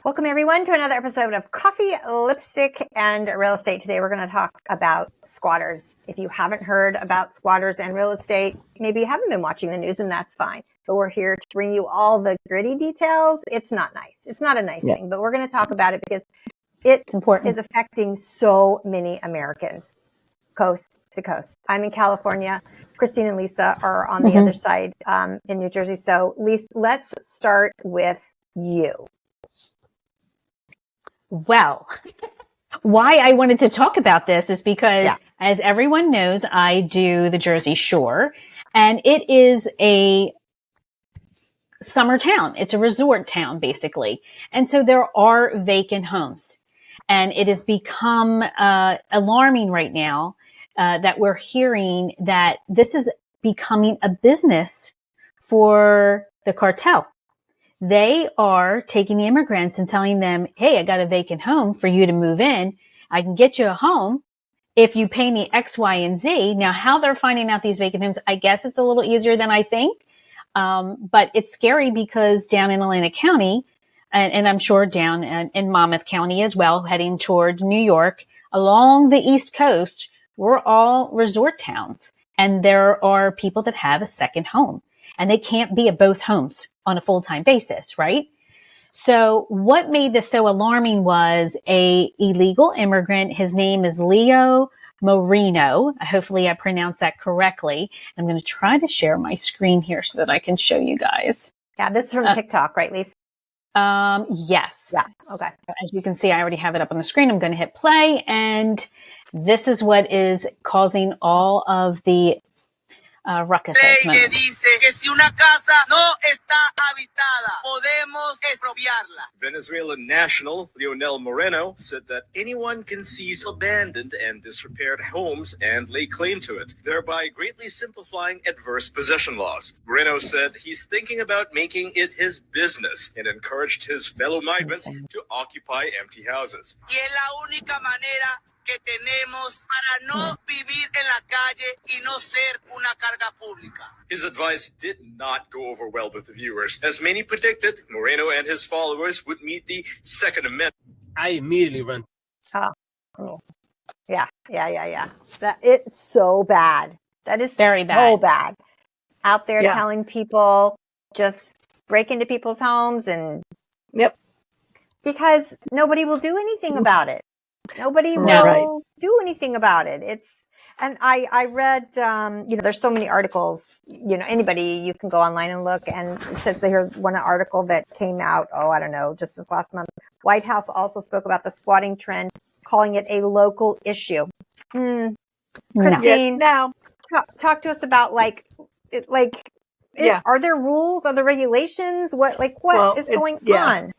Welcome everyone to another episode of Coffee, Lipstick, and Real Estate. Today we're going to talk about squatters. If you haven't heard about squatters and real estate, maybe you haven't been watching the news and that's fine. But we're here to bring you all the gritty details. It's not nice. It's not a nice thing, but we're going to talk about it because it is affecting so many Americans, coast to coast. I'm in California. Christine and Lisa are on the other side in New Jersey. So Lisa, let's start with you. Well, why I wanted to talk about this is because, as everyone knows, I do the Jersey Shore, and it is a summer town. It's a resort town, basically. And so there are vacant homes. And it has become alarming right now that we're hearing that this is becoming a business for the cartel. They are taking the immigrants and telling them, hey, I got a vacant home for you to move in. I can get you a home if you pay me X, Y, and Z. Now, how they're finding out these vacant homes, I guess it's a little easier than I think. But it's scary because down in Atlantic County, and I'm sure down in Monmouth County as well, heading toward New York, along the East Coast, we're all resort towns. And there are people that have a second home. And they can't be at both homes on a full-time basis, right? So what made this so alarming was a illegal immigrant. His name is Leonel Moreno. Hopefully I pronounced that correctly. I'm going to try to share my screen here so that I can show you guys. Yeah, this is from TikTok, right, Lisa? Yes. Yeah, okay. As you can see, I already have it up on the screen. I'm going to hit play. And this is what is causing all of the ruckus at the moment. Venezuelan national Leonel Moreno said that anyone can seize abandoned and disrepaired homes and lay claim to it, thereby greatly simplifying adverse possession laws. Moreno said he's thinking about making it his business and encouraged his fellow migrants to occupy empty houses. Que tenemos para no vivir en la calle y no ser una carga pública. His advice did not go over well with the viewers. As many predicted, Moreno and his followers would meet the Second Amendment. I immediately run. Oh, cool. Yeah. It's so bad. That is very bad. Out there telling people just break into people's homes and because nobody will do anything about it. Nobody will do anything about it. And I read, there's so many articles, anybody, you can go online and look, and it says here's one article that came out, just this last month. White House also spoke about the squatting trend, calling it a local issue. Christine, talk to us about are there rules? Are there regulations? What is going on?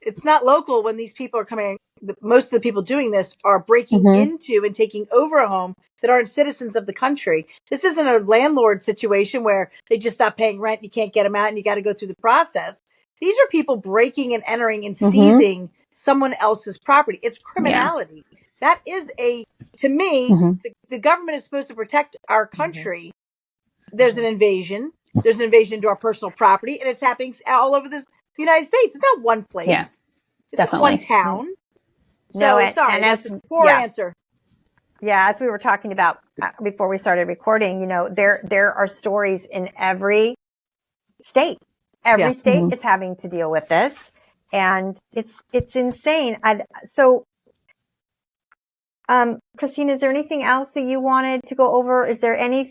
It's not local when these people are coming. Most of the people doing this are breaking into and taking over a home that aren't citizens of the country. This isn't a landlord situation where they just stop paying rent. You can't get them out and you got to go through the process. These are people breaking and entering and seizing someone else's property. It's criminality. That is to me, the government is supposed to protect our country. There's an invasion. There's an invasion into our personal property, and it's happening all over the United States. It's not one place. Yeah, it's not one town. So sorry, that's a poor answer. Yeah, as we were talking about before we started recording, there are stories in every state. Every state is having to deal with this, and it's insane. Christine, is there anything else that you wanted to go over? Is there any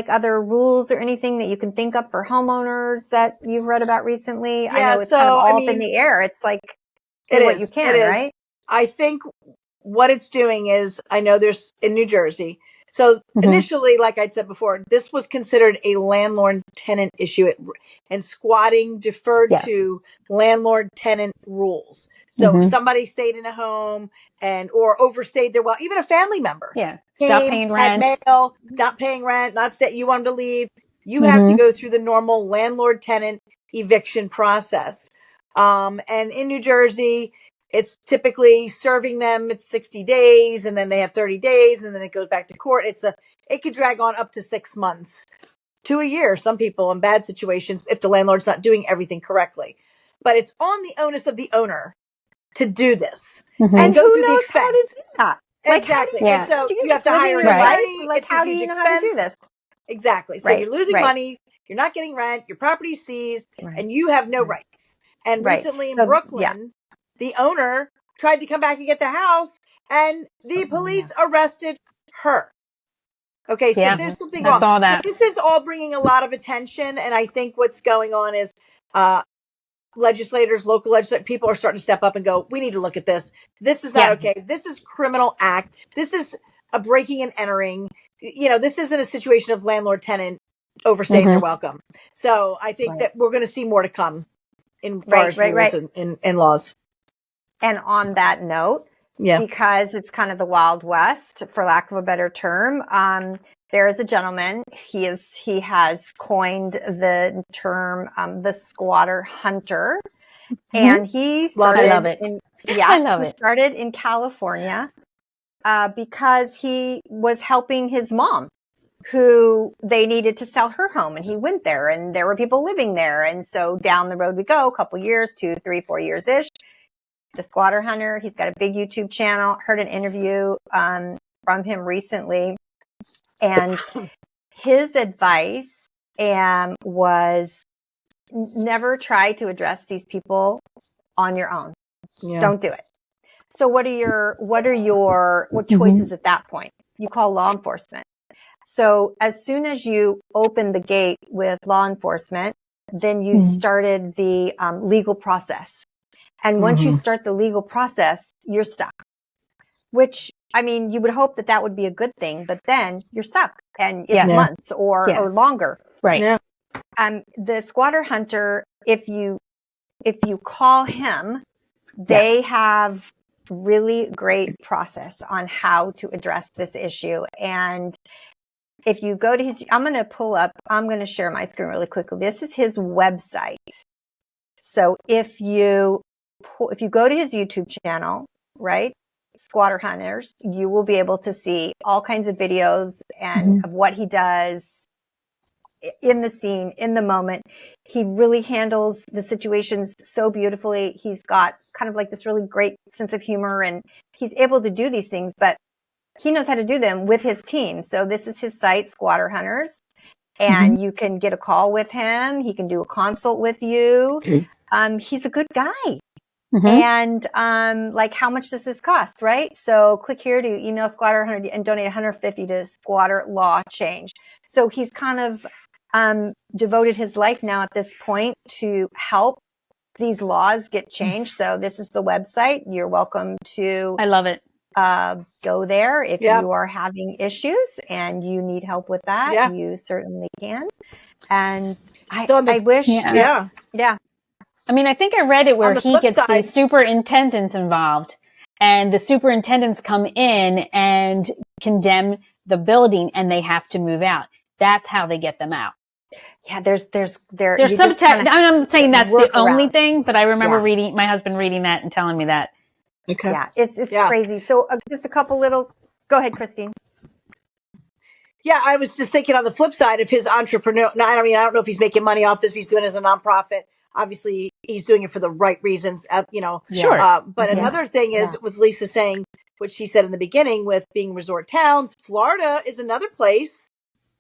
other rules or anything that you can think of for homeowners that you've read about recently? I know it's kind of all up in the air. It's like do what you can, right? I think what it's doing is, I know there's in New Jersey. So initially, like I said before, this was considered a landlord-tenant issue, and squatting deferred to landlord-tenant rules. So if somebody stayed in a home or overstayed their even a family member, stop paying rent, not paying rent, you want them to leave, you have to go through the normal landlord-tenant eviction process. And in New Jersey, it's typically serving them. It's 60 days, and then they have 30 days, and then it goes back to court. It could drag on up to 6 months to a year. Some people in bad situations, if the landlord's not doing everything correctly. but it's on the onus of the owner to do this. Mm-hmm. And go who through the knows how to expense. do that? Exactly. Yeah. And so You you have to living hire an your life. attorney. Like, It's a how do huge you know how to do expense. this? Exactly. So Right, you're losing right. money. You're not getting rent. Your property's seized, Right. and you have no rights. And Right. recently in So, Brooklyn, the owner tried to come back and get the house, and the police arrested her. Okay, so Yeah. there's something I wrong. saw that. So this is all bringing a lot of attention, and I think what's going on is legislators, local legislators, people are starting to step up and go, we need to look at this. This is not Yes. okay. This is criminal act. This is a breaking and entering. You know, this isn't a situation of landlord tenant overstaying their welcome. So I think that we're going to see more to come in far as rules and laws. And on that note, because it's kind of the Wild West, for lack of a better term, there is a gentleman. He has coined the term the squatter hunter, and he started. I love it. I love it. Started in California because he was helping his mom, who they needed to sell her home, and he went there, and there were people living there, and so down the road we go, a couple years, 2, 3, 4 years ish. The squatter hunter. He's got a big YouTube channel. Heard an interview from him recently, and his advice was never try to address these people on your own. Don't do it. So what are your choices at that point? You call law enforcement. So as soon as you open the gate with law enforcement, then you started the legal process. And once you start the legal process, you're stuck. Which, I mean, you would hope that would be a good thing, but then you're stuck, and it's months or longer. Right. Yeah. The squatter hunter, if you call him, they have really great process on how to address this issue. And if you go to I'm going to share my screen really quickly. This is his website. So if you go to his YouTube channel, right, Squatter Hunters, you will be able to see all kinds of videos and of what he does in the scene, in the moment. He really handles the situations so beautifully. He's got kind of like this really great sense of humor, and he's able to do these things, but he knows how to do them with his team. So this is his site, Squatter Hunters, and you can get a call with him. He can do a consult with you. He's a good guy. And like, how much does this cost, right? So click here to email Squatter Hunter and donate $150 to Squatter Law Change. So he's kind of devoted his life now at this point to help these laws get changed. So this is the website. You're welcome to. I love it. Go there if you are having issues and you need help with that. You certainly can. And I wish. I mean, I think I read it where he gets the superintendents involved, and the superintendents come in and condemn the building, and they have to move out. That's how they get them out. Yeah, there's some I'm not saying that's the only thing, but I remember my husband reading that and telling me that. Okay. Yeah, it's crazy. So just a couple little. Go ahead, Christine. Yeah, I was just thinking on the flip side of his entrepreneur. I don't know if he's making money off this. If he's doing it as a nonprofit. Obviously, he's doing it for the right reasons. Sure. But another thing is with Lisa saying what she said in the beginning with being resort towns. Florida is another place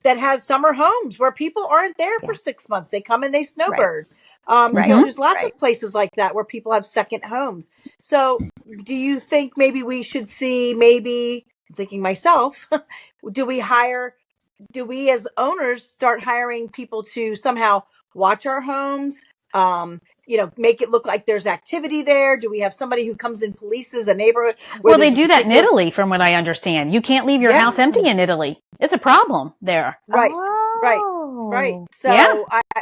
that has summer homes where people aren't there for 6 months. They come and they snowbird. There's lots of places like that where people have second homes. So do you think maybe we should see, I'm thinking myself, do we as owners start hiring people to somehow watch our homes? Make it look like there's activity there. Do we have somebody who comes and polices a neighborhood? Well, they do that in Italy, from what I understand. You can't leave your house empty in Italy. It's a problem there. Right. So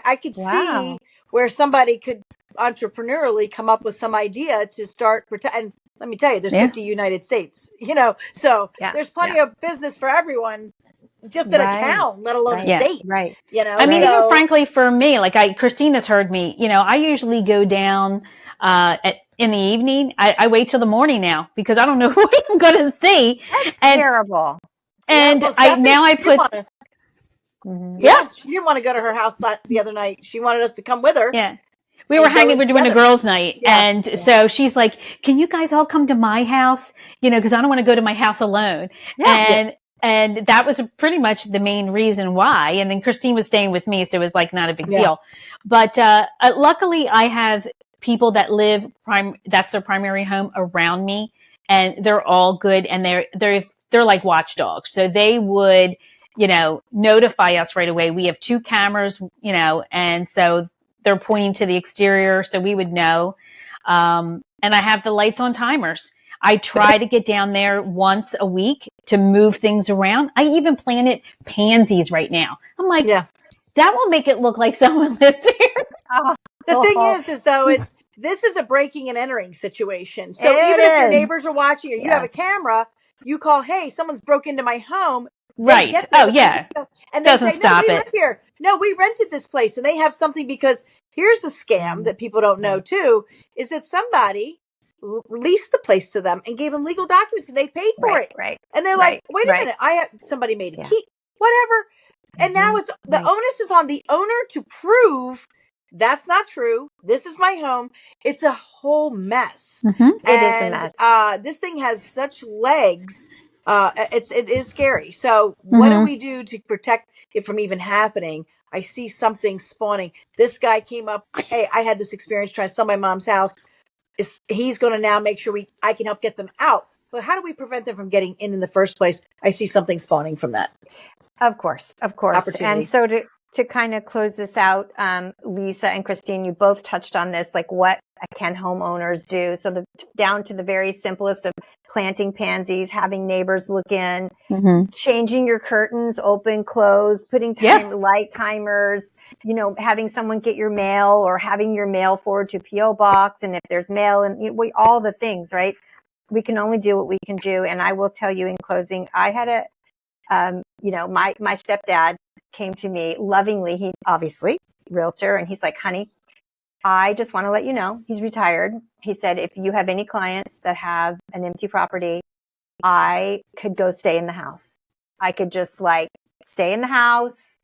I could see where somebody could entrepreneurially come up with some idea to start and let me tell you, there's 50 United States, so there's plenty of business for everyone. Just in a town, let alone a state. Right. I mean, even frankly, for me, like Christina's heard me, I usually go down, in the evening. I wait till the morning now because I don't know who I'm going to see. That's terrible. And I put. She didn't want to go to her house the other night. She wanted us to come with her. Yeah. we were hanging, we're doing a girls' night. Yeah. And so she's like, can you guys all come to my house? You know, cause I don't want to go to my house alone. And that was pretty much the main reason why. And then Christine was staying with me. So it was like not a big deal. But, luckily I have people that live that's their primary home around me, and they're all good. And they're like watchdogs. So they would, you know, notify us right away. We have 2 cameras, you know, and so they're pointing to the exterior, so we would know. And I have the lights on timers. I try to get down there once a week to move things around. I even planted pansies right now. I'm like, that will make it look like someone lives here. The thing is though, this is a breaking and entering situation. So even if your neighbors are watching or you have a camera, you call, hey, someone's broke into my home. Right. Oh, yeah. And they Doesn't say, stop no, we it. live here. No, we rented this place. And they have something, because here's a scam that people don't know too, is that somebody leased the place to them and gave them legal documents and they paid for it. Right. And they're like, wait a minute, somebody made a key, whatever. And now it's the onus is on the owner to prove that's not true. This is my home. It's a whole mess. It is a mess. This thing has such legs. It is scary. So what do we do to protect it from even happening? I see something spawning. This guy came up. Hey, I had this experience trying to sell my mom's house. He's going to now make sure I can help get them out. But how do we prevent them from getting in the first place? I see something spawning from that. Of course. And so to kind of close this out, Lisa and Christine, you both touched on this, like what can homeowners do? So down to the very simplest of planting pansies, having neighbors look in, changing your curtains, open, close, putting light timers, you know, having someone get your mail or having your mail forward to P.O. box. And if there's mail and all the things, right? We can only do what we can do. And I will tell you in closing, I had my stepdad came to me lovingly. He obviously realtor. And he's like, honey, I just want to let you know, he's retired. He said, if you have any clients that have an empty property, I could go stay in the house. I could just like stay in the house,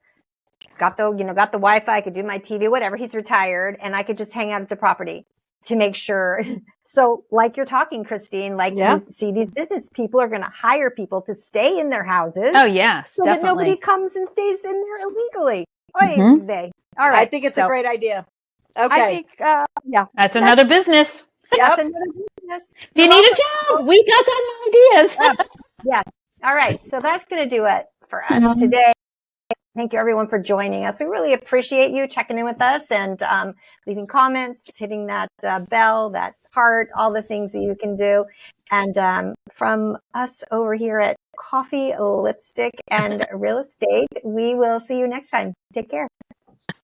got the Wi-Fi, I could do my TV, whatever. He's retired and I could just hang out at the property to make sure. So like you're talking, Christine, like you see these business people are going to hire people to stay in their houses. Oh yes, so definitely. that nobody comes and stays in there illegally. All right. I think it's a great idea. Okay. I think, that's another business. That's another business. If you need a job, we got some ideas. Yes. All right. So that's going to do it for us today. Thank you everyone for joining us. We really appreciate you checking in with us and leaving comments, hitting that bell, that heart, all the things that you can do. And from us over here at Coffee, Lipstick, and Real Estate, we will see you next time. Take care.